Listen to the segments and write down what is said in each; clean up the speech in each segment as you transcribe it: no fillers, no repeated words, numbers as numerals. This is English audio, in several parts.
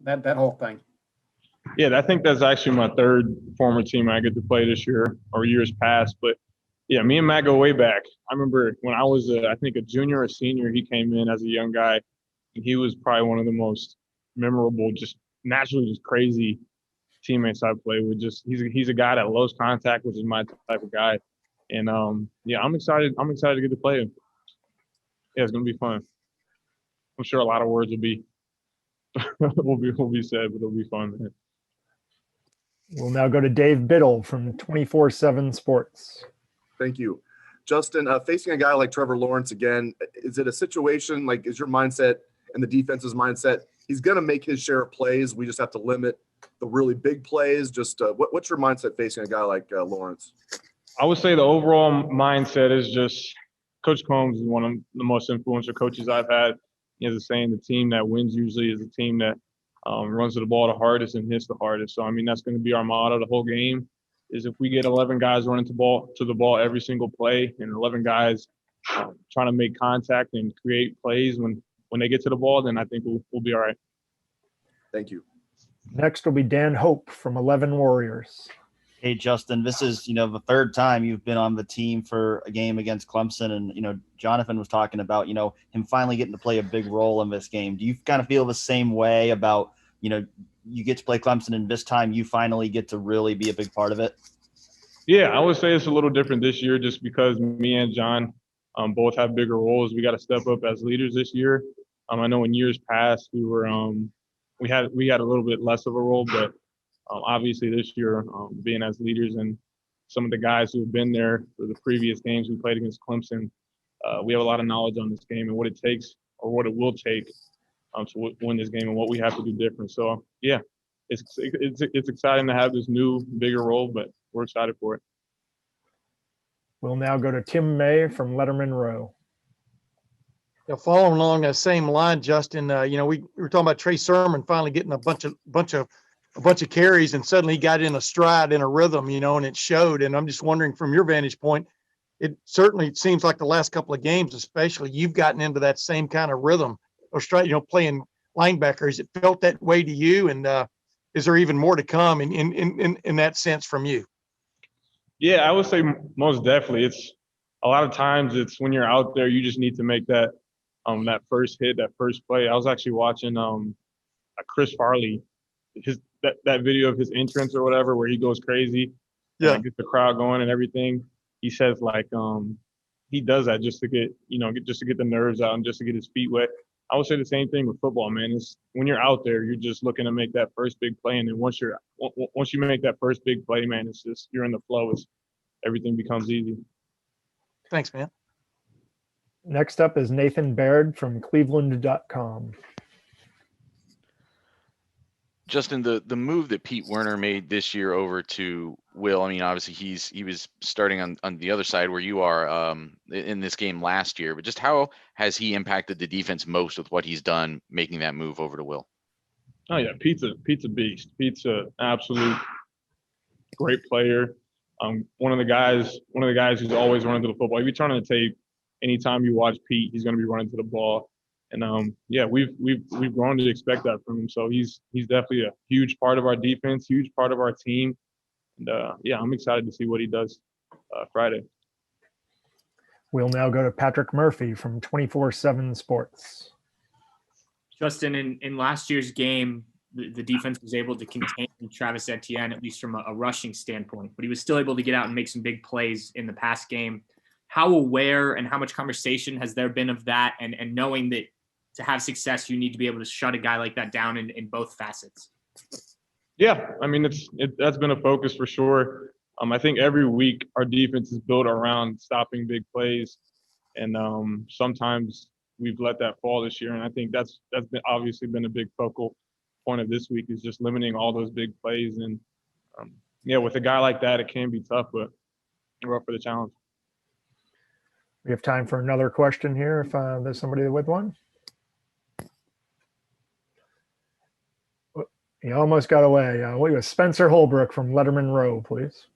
that whole thing. Yeah, I think that's actually my third former team I get to play this year or years past. But, yeah, me and Matt go way back. I remember when I was, I think, a junior or senior, he came in as a young guy, and he was probably one of the most memorable, just naturally just crazy teammates I played with. Just he's a guy that loves contact, which is my type of guy. And, yeah, I'm excited. I'm excited to get to play him. Yeah, it's going to be fun. I'm sure a lot of words will be will be said, but it'll be fun, man. We'll now go to Dave Biddle from 24/7 Sports. Thank you. Justin, facing a guy like Trevor Lawrence again, is it a situation like is your mindset and the defense's mindset? He's going to make his share of plays. We just have to limit the really big plays. Just what's your mindset facing a guy like Lawrence? I would say the overall mindset is just Coach Combs is one of the most influential coaches I've had. He has a saying, the team that wins usually is a team that runs the ball the hardest and hits the hardest. So, I mean, that's going to be our motto the whole game is if we get 11 guys running to the ball every single play and 11 guys trying to make contact and create plays when they get to the ball, then I think we'll be all right. Thank you. Next will be Dan Hope from 11 Warriors. Hey, Justin, this is, the third time you've been on the team for a game against Clemson. And, Jonathan was talking about, him finally getting to play a big role in this game. Do you kind of feel the same way about, you get to play Clemson and this time you finally get to really be a big part of it? Yeah, I would say it's a little different this year just because me and John both have bigger roles. We got to step up as leaders this year. I know in years past we were we had a little bit less of a role, but obviously this year being as leaders and some of the guys who have been there for the previous games we played against Clemson, we have a lot of knowledge on this game and what it takes or what it will take to win this game and what we have to do different. So, yeah, it's exciting to have this new, bigger role, but we're excited for it. We'll now go to Tim May from Letterman Row. Following along that same line, Justin, we were talking about Trey Sermon finally getting a bunch of carries, and suddenly he got in a stride, in a rhythm, and it showed. And I'm just wondering, from your vantage point, it certainly seems like the last couple of games, especially, you've gotten into that same kind of rhythm or stride, playing linebacker. Has it felt that way to you? And is there even more to come in that sense from you? Yeah, I would say most definitely. It's a lot of times it's when you're out there, you just need to make that first hit, that first play. I was actually watching Chris Farley, that video of his entrance or whatever, where he goes crazy, and gets the crowd going and everything. He says he does that just to get the nerves out and just to get his feet wet. I would say the same thing with football, man. It's when you're out there, you're just looking to make that first big play, and then once you make that first big play, man, it's just you're in the flow. Everything becomes easy. Thanks, man. Next up is Nathan Baird from Cleveland.com. Justin, the move that Pete Werner made this year over to Will, I mean, obviously he was starting on the other side where you are in this game last year, but just how has he impacted the defense most with what he's done making that move over to Will? Oh yeah, Pete's a beast. Pete's an absolute great player. One of the guys who's always running to the football. If you turn on the tape, anytime you watch Pete, he's going to be running to the ball. And yeah, we've grown to expect that from him. So he's definitely a huge part of our defense, huge part of our team. And yeah, I'm excited to see what he does Friday. We'll now go to Patrick Murphy from 24/7 Sports. Justin, in last year's game, the defense was able to contain Travis Etienne, at least from a rushing standpoint, but he was still able to get out and make some big plays in the past game. How aware and how much conversation has there been of that, and knowing that to have success, you need to be able to shut a guy like that down in both facets? Yeah, I mean, that's been a focus for sure. I think every week our defense is built around stopping big plays, and sometimes we've let that fall this year. And I think that's obviously been a big focal point of this week, is just limiting all those big plays. And yeah, with a guy like that, it can be tough, but we're up for the challenge. We have time for another question here, if there's somebody with one. He almost got away. We have Spencer Holbrook from Letterman Row, please.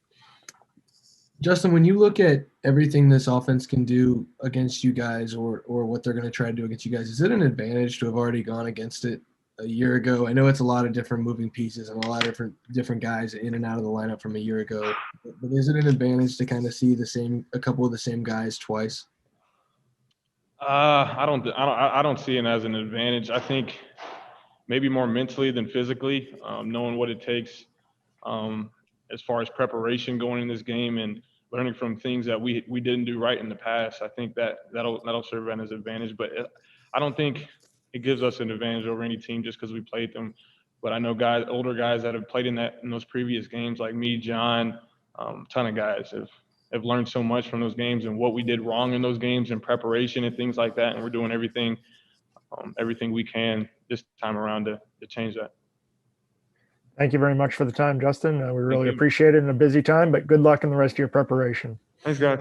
Justin, when you look at everything this offense can do against you guys, or what they're going to try to do against you guys, is it an advantage to have already gone against it a year ago? I know it's a lot of different moving pieces and a lot of different guys in and out of the lineup from a year ago. But is it an advantage to kind of see a couple of the same guys twice? I don't see it as an advantage. I think maybe more mentally than physically, knowing what it takes as far as preparation going in this game and learning from things that we didn't do right in the past. I think that'll serve as an advantage. But I don't think it gives us an advantage over any team just because we played them. But I know older guys that have played in those previous games, like me, John, ton of guys have learned so much from those games and what we did wrong in those games and preparation and things like that. And we're doing everything we can this time around to change that. Thank you very much for the time, Justin. We really you. appreciate it in a busy time, but good luck in the rest of your preparation. Thanks, guys.